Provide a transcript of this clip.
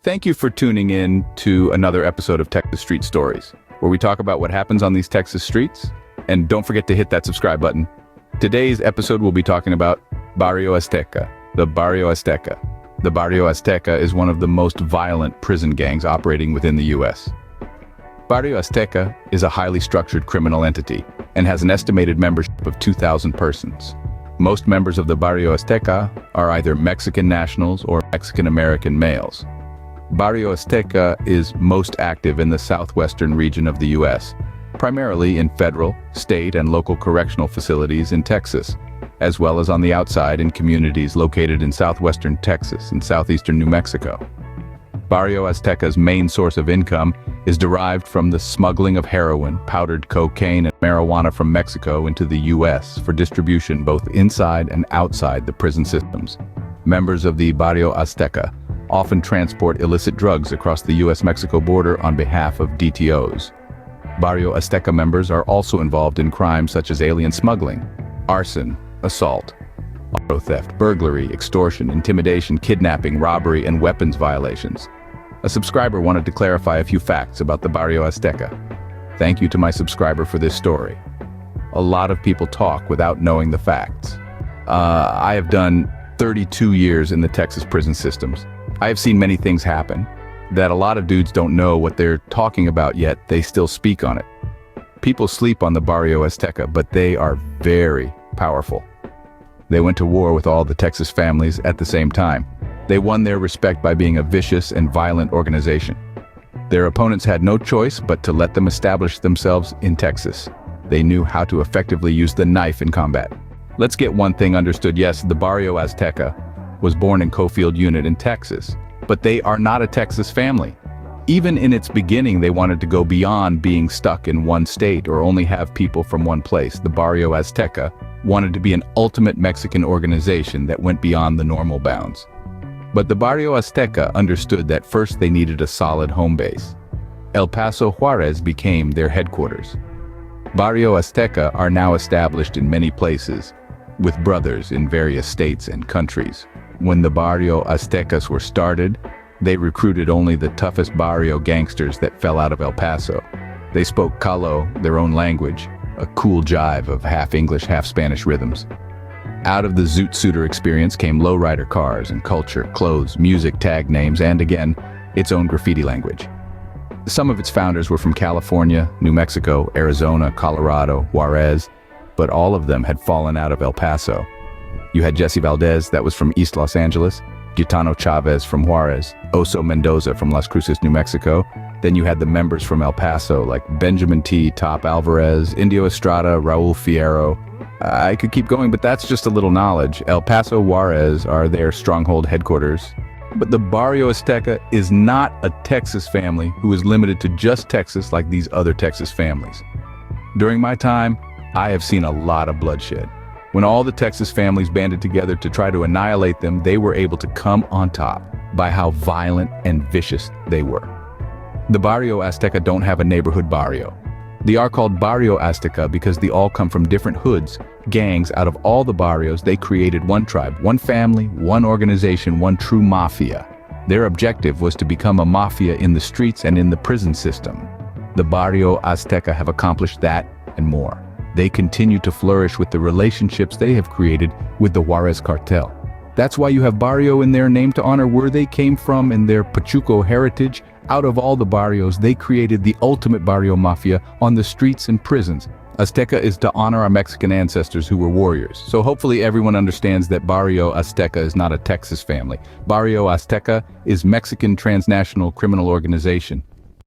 Thank you for tuning in to another episode of Texas Street Stories, where we talk about what happens on these Texas streets. And don't forget to hit that subscribe button. Today's episode we'll be talking about Barrio Azteca, the Barrio Azteca. The Barrio Azteca is one of the most violent prison gangs operating within the U.S. Barrio Azteca is a highly structured criminal entity and has an estimated membership of 2,000 persons. Most members of the Barrio Azteca are either Mexican nationals or Mexican-American males. Barrio Azteca is most active in the southwestern region of the U.S., primarily in federal, state, and local correctional facilities in Texas, as well as on the outside in communities located in southwestern Texas and southeastern New Mexico. Barrio Azteca's main source of income is derived from the smuggling of heroin, powdered cocaine, and marijuana from Mexico into the U.S. for distribution both inside and outside the prison systems. Members of the Barrio Azteca often transport illicit drugs across the U.S.-Mexico border on behalf of DTOs. Barrio Azteca members are also involved in crimes such as alien smuggling, arson, assault, auto theft, burglary, extortion, intimidation, kidnapping, robbery, and weapons violations. A subscriber wanted to clarify a few facts about the Barrio Azteca. Thank you to my subscriber for this story. A lot of people talk without knowing the facts. I have done 32 years in the Texas prison systems. I have seen many things happen that a lot of dudes don't know what they're talking about, yet they still speak on it. People sleep on the Barrio Azteca, but they are very powerful. They went to war with all the Texas families at the same time. They won their respect by being a vicious and violent organization. Their opponents had no choice but to let them establish themselves in Texas. They knew how to effectively use the knife in combat. Let's get one thing understood. Yes, the Barrio Azteca was born in Cofield Unit in Texas, but they are not a Texas family. Even in its beginning, they wanted to go beyond being stuck in one state or only have people from one place. The Barrio Azteca wanted to be an ultimate Mexican organization that went beyond the normal bounds. But the Barrio Azteca understood that first they needed a solid home base. El Paso, Juarez became their headquarters. Barrio Azteca are now established in many places, with brothers in various states and countries. When the Barrio Aztecas were started, they recruited only the toughest barrio gangsters that fell out of El Paso. They spoke Calo, their own language, a cool jive of half English, half Spanish rhythms. Out of the Zoot Suiter experience came lowrider cars and culture, clothes, music, tag names, and again, its own graffiti language. Some of its founders were from California, New Mexico, Arizona, Colorado, Juarez, but all of them had fallen out of El Paso. You had Jesse Valdez, that was from East Los Angeles, Gitano Chavez from Juarez, Oso Mendoza from Las Cruces, New Mexico. Then you had the members from El Paso like Benjamin T. Top Alvarez, Indio Estrada, Raul Fierro. I could keep going, but that's just a little knowledge. El Paso, Juarez are their stronghold headquarters. But the Barrio Azteca is not a Texas family who is limited to just Texas like these other Texas families. During my time, I have seen a lot of bloodshed. When all the Texas families banded together to try to annihilate them, they were able to come on top by how violent and vicious they were. The Barrio Azteca don't have a neighborhood barrio. They are called Barrio Azteca because they all come from different hoods, gangs. Out of all the barrios, they created one tribe, one family, one organization, one true mafia. Their objective was to become a mafia in the streets and in the prison system. The Barrio Azteca have accomplished that and more. They continue to flourish with the relationships they have created with the Juarez cartel. That's why you have Barrio in their name to honor where they came from and their Pachuco heritage. Out of all the barrios, they created the ultimate barrio mafia on the streets and prisons. Azteca is to honor our Mexican ancestors who were warriors. So hopefully everyone understands that Barrio Azteca is not a Texas family. Barrio Azteca is Mexican transnational criminal organization.